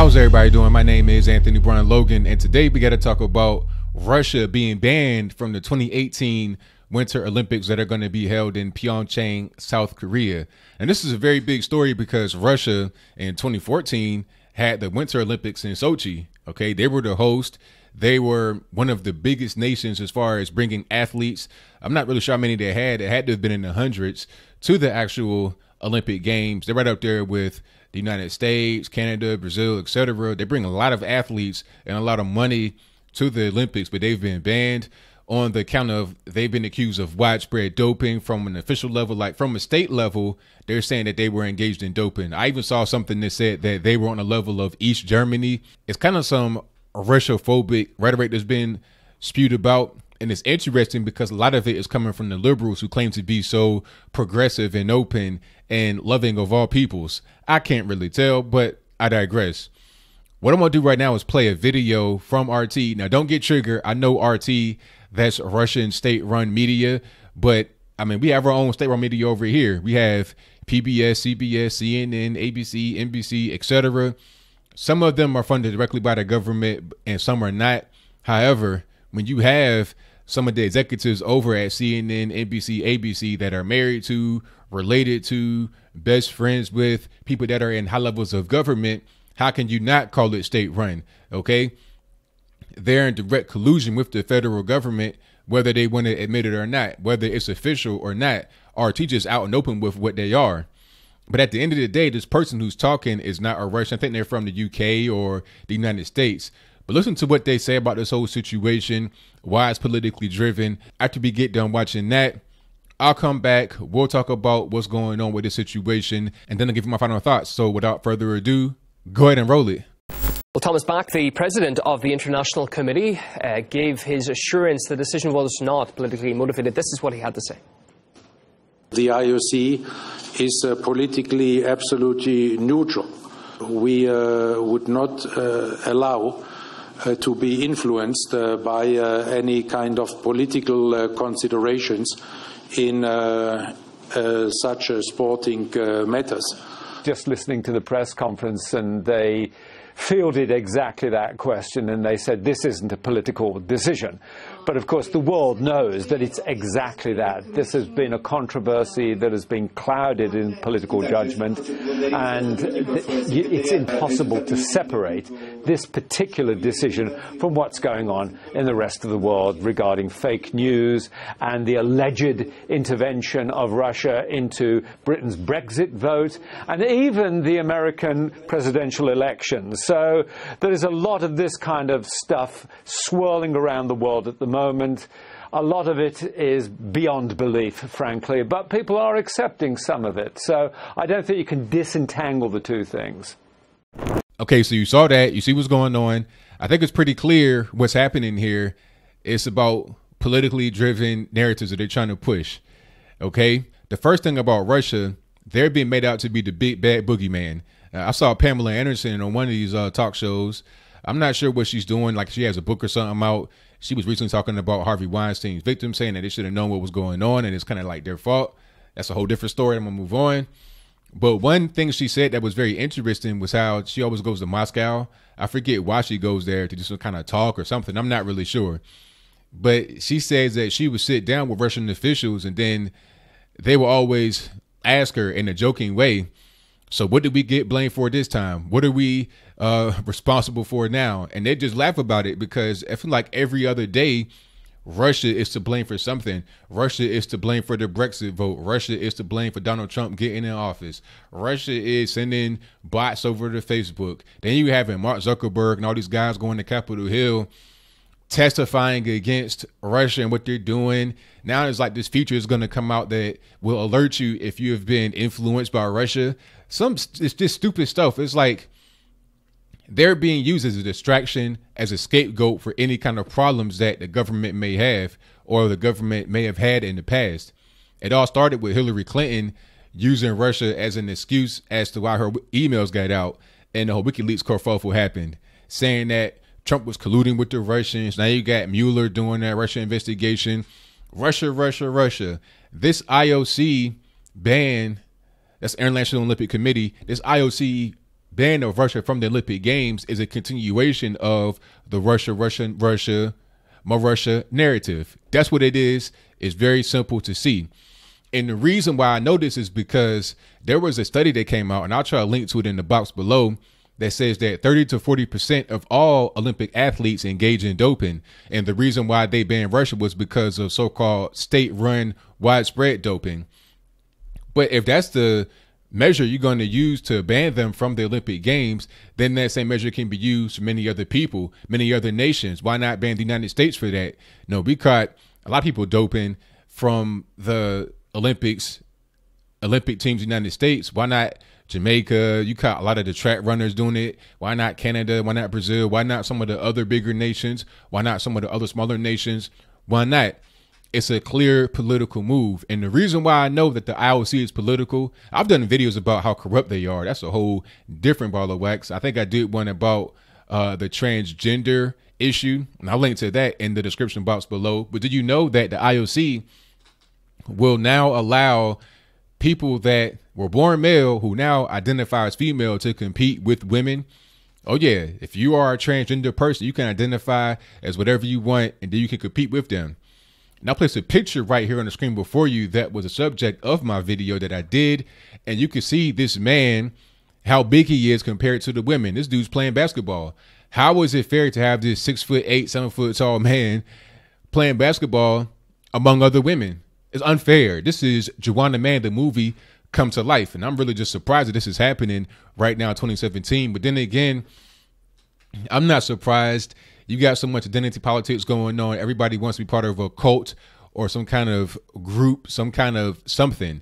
How's everybody doing? My name is Anthony Brian Logan, and today we got to talk about Russia being banned from the 2018 Winter Olympics that are going to be held in Pyeongchang, South Korea. And this is a very big story because Russia in 2014 had the Winter Olympics in Sochi. Okay, they were the host. They were one of the biggest nations as far as bringing athletes. I'm not really sure how many they had. It had to have been in the hundreds to the actual Olympic Games. They're right up there with the United States, Canada, Brazil, etc. They bring a lot of athletes and a lot of money to the Olympics, but they've been banned on the count of they've been accused of widespread doping from an official level, like from a state level. They're saying that they were engaged in doping. I even saw something that said that they were on a level of East Germany. It's kind of some Russophobic rhetoric that's been spewed about. And it's interesting because a lot of it is coming from the liberals who claim to be so progressive and open and loving of all peoples. I can't really tell, but I digress. What I'm going to do right now is play a video from RT. Now, don't get triggered. I know RT, that's Russian state-run media, but I mean, we have our own state-run media over here. We have PBS, CBS, CNN, ABC, NBC, etc. Some of them are funded directly by the government and some are not. However, when you have some of the executives over at CNN, NBC, ABC that are married to, related to, best friends with people that are in high levels of government, how can you not call it state run? Okay. They're in direct collusion with the federal government, whether they want to admit it or not, whether it's official or not. RT just out and open with what they are. But at the end of the day, this person who's talking is not a Russian. I think they're from the UK or the United States. But listen to what they say about this whole situation, why it's politically driven. After we get done watching that, I'll come back. We'll talk about what's going on with this situation, and then I'll give you my final thoughts. So without further ado, go ahead and roll it. Well, Thomas Bach, the president of the International Committee, gave his assurance the decision was not politically motivated. This is what he had to say. The IOC is politically absolutely neutral. We would not allow to be influenced by any kind of political considerations in such sporting matters. Just listening to the press conference, and they fielded exactly that question, and they said this isn't a political decision. But of course the world knows that it's exactly that. This has been a controversy that has been clouded in political judgment, and it's impossible to separate this particular decision from what's going on in the rest of the world regarding fake news and the alleged intervention of Russia into Britain's Brexit vote and even the American presidential elections. So there is a lot of this kind of stuff swirling around the world at the moment. A lot of it is beyond belief, frankly, but people are accepting some of it. So I don't think you can disentangle the two things. Okay, so you saw that. You see what's going on. I think it's pretty clear what's happening here. It's about politically driven narratives that they're trying to push. Okay, the first thing about Russia, they're being made out to be the big bad boogeyman. I saw Pamela Anderson on one of these talk shows. I'm not sure what she's doing. Like, she has a book or something out. She was recently talking about Harvey Weinstein's victims, saying that they should have known what was going on and it's kind of like their fault. That's a whole different story. I'm gonna move on. But one thing she said that was very interesting was how she always goes to Moscow. I forget why she goes there, to do some kind of talk or something. I'm not really sure. But she says that she would sit down with Russian officials and then they will always ask her in a joking way, so what did we get blamed for this time? What are we responsible for now? And they just laugh about it because I feel like every other day, Russia is to blame for something. Russia is to blame for the Brexit vote. Russia is to blame for Donald Trump getting in office. Russia is sending bots over to Facebook. Then you having Mark Zuckerberg and all these guys going to Capitol Hill testifying against Russia and what they're doing. Now it's like this feature is going to come out that will alert you if you have been influenced by Russia. It's just stupid stuff. It's like they're being used as a distraction, as a scapegoat for any kind of problems that the government may have or the government may have had in the past. It all started with Hillary Clinton using Russia as an excuse as to why her emails got out and the whole WikiLeaks kerfuffle happened, saying that Trump was colluding with the Russians. Now you got Mueller doing that Russia investigation. Russia. This IOC ban, that's International Olympic Committee, this IOC ban of Russia from the Olympic Games is a continuation of the more Russia narrative. That's what it is. It's very simple to see. And the reason why I know this is because there was a study that came out, and I'll try to link to it in the box below, that says that 30 to 40% of all Olympic athletes engage in doping. And the reason why they banned Russia was because of so-called state-run widespread doping. But if that's the measure you're going to use to ban them from the Olympic Games, then that same measure can be used for many other people, many other nations. Why not ban the United States for that? No, we caught a lot of people doping from the Olympic teams in the United States. Why not Jamaica? You caught a lot of the track runners doing it. Why not Canada? Why not Brazil? Why not some of the other bigger nations? Why not some of the other smaller nations? Why not? It's a clear political move. And the reason why I know that the IOC is political, I've done videos about how corrupt they are. That's a whole different ball of wax. I think I did one about the transgender issue, and I'll link to that in the description box below. But did you know that the IOC will now allow people that were born male who now identify as female to compete with women? Oh yeah, if you are a transgender person, you can identify as whatever you want, and then you can compete with them. And I'll place a picture right here on the screen before you that was a subject of my video that I did, and you can see this man, how big he is compared to the women. This dude's playing basketball. How is it fair to have this 6'8", 7 foot tall man playing basketball among other women? It's unfair. This is Juwanna Mann, the movie, come to life. And I'm really just surprised that this is happening right now in 2017. But then again, I'm not surprised. You got so much identity politics going on. Everybody wants to be part of a cult or some kind of group, some kind of something,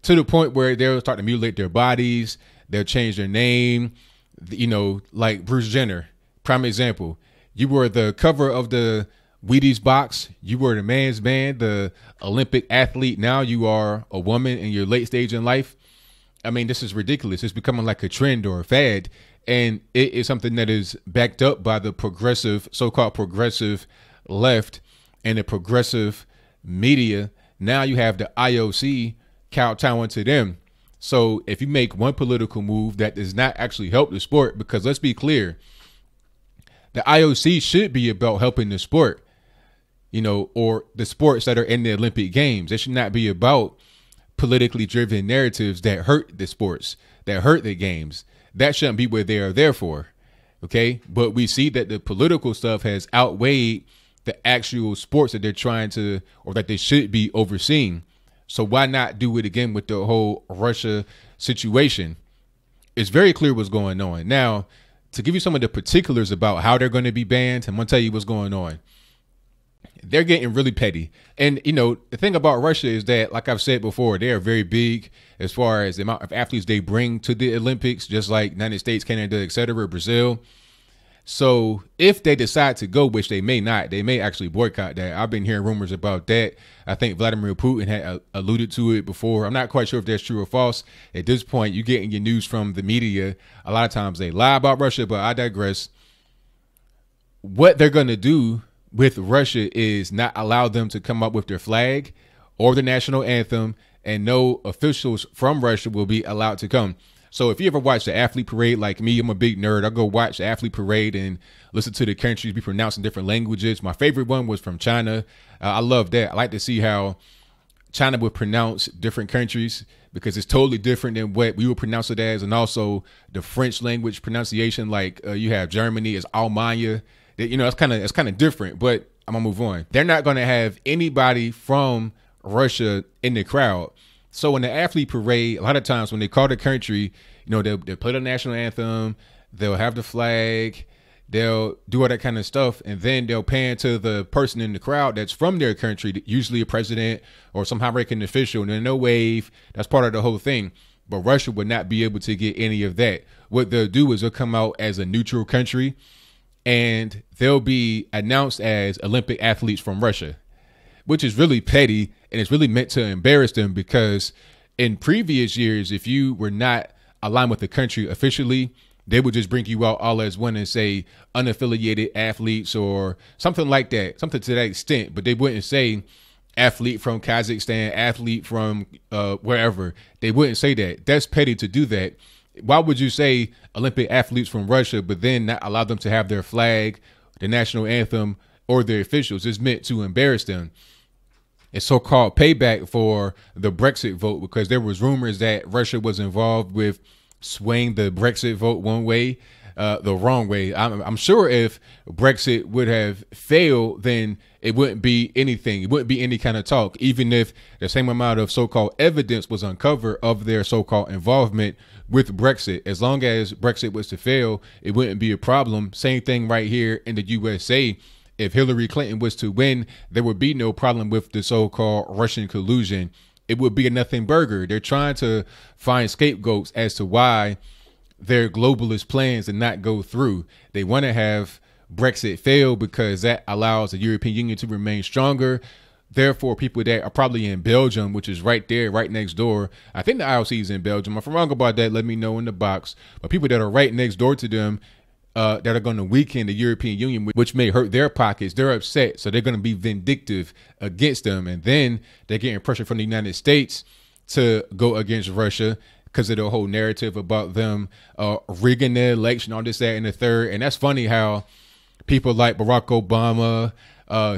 to the point where they'll start to mutilate their bodies. They'll change their name, you know, like Bruce Jenner. Prime example. You were the cover of the Wheaties box. You were the man's man, the Olympic athlete. Now you are a woman in your late stage in life. I mean, this is ridiculous. It's becoming like a trend or a fad. And it is something that is backed up by the progressive, so-called progressive left and the progressive media. Now you have the IOC kowtowing to them. So if you make one political move that does not actually help the sport, because let's be clear, the IOC should be about helping the sport, you know, or the sports that are in the Olympic Games. It should not be about politically driven narratives that hurt the sports, that hurt the games. That shouldn't be what they are there for. OK, but we see that the political stuff has outweighed the actual sports that they're trying to, or that they should be overseeing. So why not do it again with the whole Russia situation? It's very clear what's going on. Now, to give you some of the particulars about how they're going to be banned, I'm going to tell you what's going on. They're getting really petty. And, you know, the thing about Russia is that, like I've said before, they are very big as far as the amount of athletes they bring to the Olympics, just like United States, Canada, etc., Brazil. So if they decide to go, which they may not, they may actually boycott that. I've been hearing rumors about that. I think Vladimir Putin had alluded to it before. I'm not quite sure if that's true or false. At this point, you're getting your news from the media. A lot of times they lie about Russia, but I digress. What they're going to do with Russia is not allow them to come up with their flag or the national anthem, and no officials from Russia will be allowed to come. So if you ever watch the athlete parade, like me, I'm a big nerd. I'll go watch the athlete parade and listen to the countries be pronounced in different languages. My favorite one was from China. I love that. I like to see how China would pronounce different countries, because it's totally different than what we would pronounce it as. And also the French language pronunciation, like you have Germany is Allemagne. You know, it's kind of different, but I'm gonna move on. They're not going to have anybody from Russia in the crowd. So in the athlete parade, a lot of times when they call the country, you know, they'll play the national anthem, they'll have the flag, they'll do all that kind of stuff, and then they'll pan to the person in the crowd that's from their country, usually a president or some high-ranking official, and then they'll wave. That's part of the whole thing. But Russia would not be able to get any of that. What they'll do is they'll come out as a neutral country, and they'll be announced as Olympic athletes from Russia, which is really petty, and it's really meant to embarrass them, because in previous years, if you were not aligned with the country officially, they would just bring you out all as one and say unaffiliated athletes or something like that, something to that extent. But they wouldn't say athlete from Kazakhstan, athlete from wherever. They wouldn't say that. That's petty to do that. Why would you say Olympic athletes from Russia, but then not allow them to have their flag, the national anthem, or their officials? It's meant to embarrass them. It's so-called payback for the Brexit vote, because there was rumors that Russia was involved with swaying the Brexit vote one way, the wrong way. I'm sure if Brexit would have failed, then it wouldn't be anything. It wouldn't be any kind of talk, even if the same amount of so-called evidence was uncovered of their so-called involvement with Brexit. As long as Brexit was to fail, it wouldn't be a problem. Same thing right here in the USA. If Hillary Clinton was to win, there would be no problem with the so-called Russian collusion. It would be a nothing burger. They're trying to find scapegoats as to why their globalist plans did not go through. They want to have Brexit fail because that allows the European Union to remain stronger. Therefore, people that are probably in Belgium, which is right there, right next door. I think the IOC is in Belgium. If I'm wrong about that, let me know in the box. But people that are right next door to them, that are going to weaken the European Union, which may hurt their pockets, they're upset. So they're going to be vindictive against them. And then they're getting pressure from the United States to go against Russia because of the whole narrative about them rigging the election, all this, that, and the third. And that's funny how people like Barack Obama,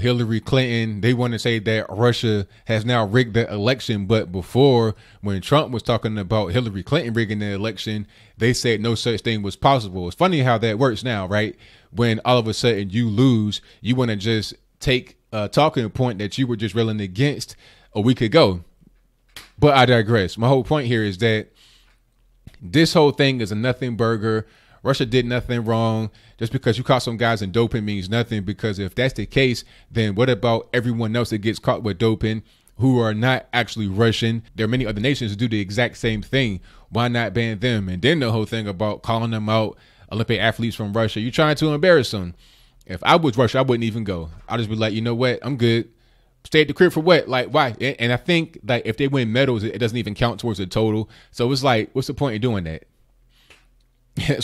Hillary Clinton, they want to say that Russia has now rigged the election. But before, when Trump was talking about Hillary Clinton rigging the election, they said no such thing was possible. It's funny how that works now, right? When all of a sudden you lose, you want to just take a talking point that you were just railing against a week ago. But I digress. My whole point here is that this whole thing is a nothing burger. Russia did nothing wrong. Just because you caught some guys in doping means nothing, because if that's the case, then what about everyone else that gets caught with doping who are not actually Russian? There are many other nations who do the exact same thing. Why not ban them? And then the whole thing about calling them out, Olympic athletes from Russia, you're trying to embarrass them. If I was Russia, I wouldn't even go. I'll just be like, you know what? I'm good. Stay at the crib for what? Like, why? And I think like if they win medals, it doesn't even count towards the total. So it's like, what's the point of doing that?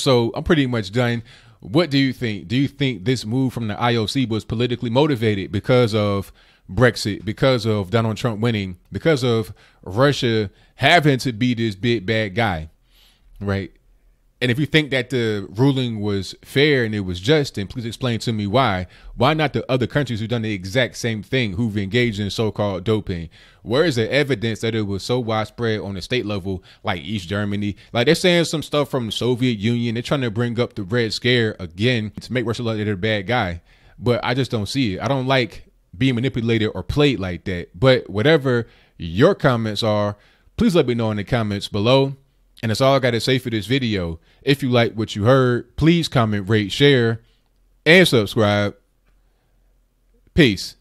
So I'm pretty much done. What do you think? Do you think this move from the IOC was politically motivated because of Brexit, because of Donald Trump winning, because of Russia having to be this big bad guy, right? And if you think that the ruling was fair and it was just, then please explain to me why. Why not the other countries who've done the exact same thing, who've engaged in so-called doping? Where is the evidence that it was so widespread on the state level, like East Germany? Like they're saying some stuff from the Soviet Union. They're trying to bring up the Red Scare again to make Russia look like they're a bad guy. But I just don't see it. I don't like being manipulated or played like that. But whatever your comments are, please let me know in the comments below. And that's all I got to say for this video. If you like what you heard, please comment, rate, share, and subscribe. Peace.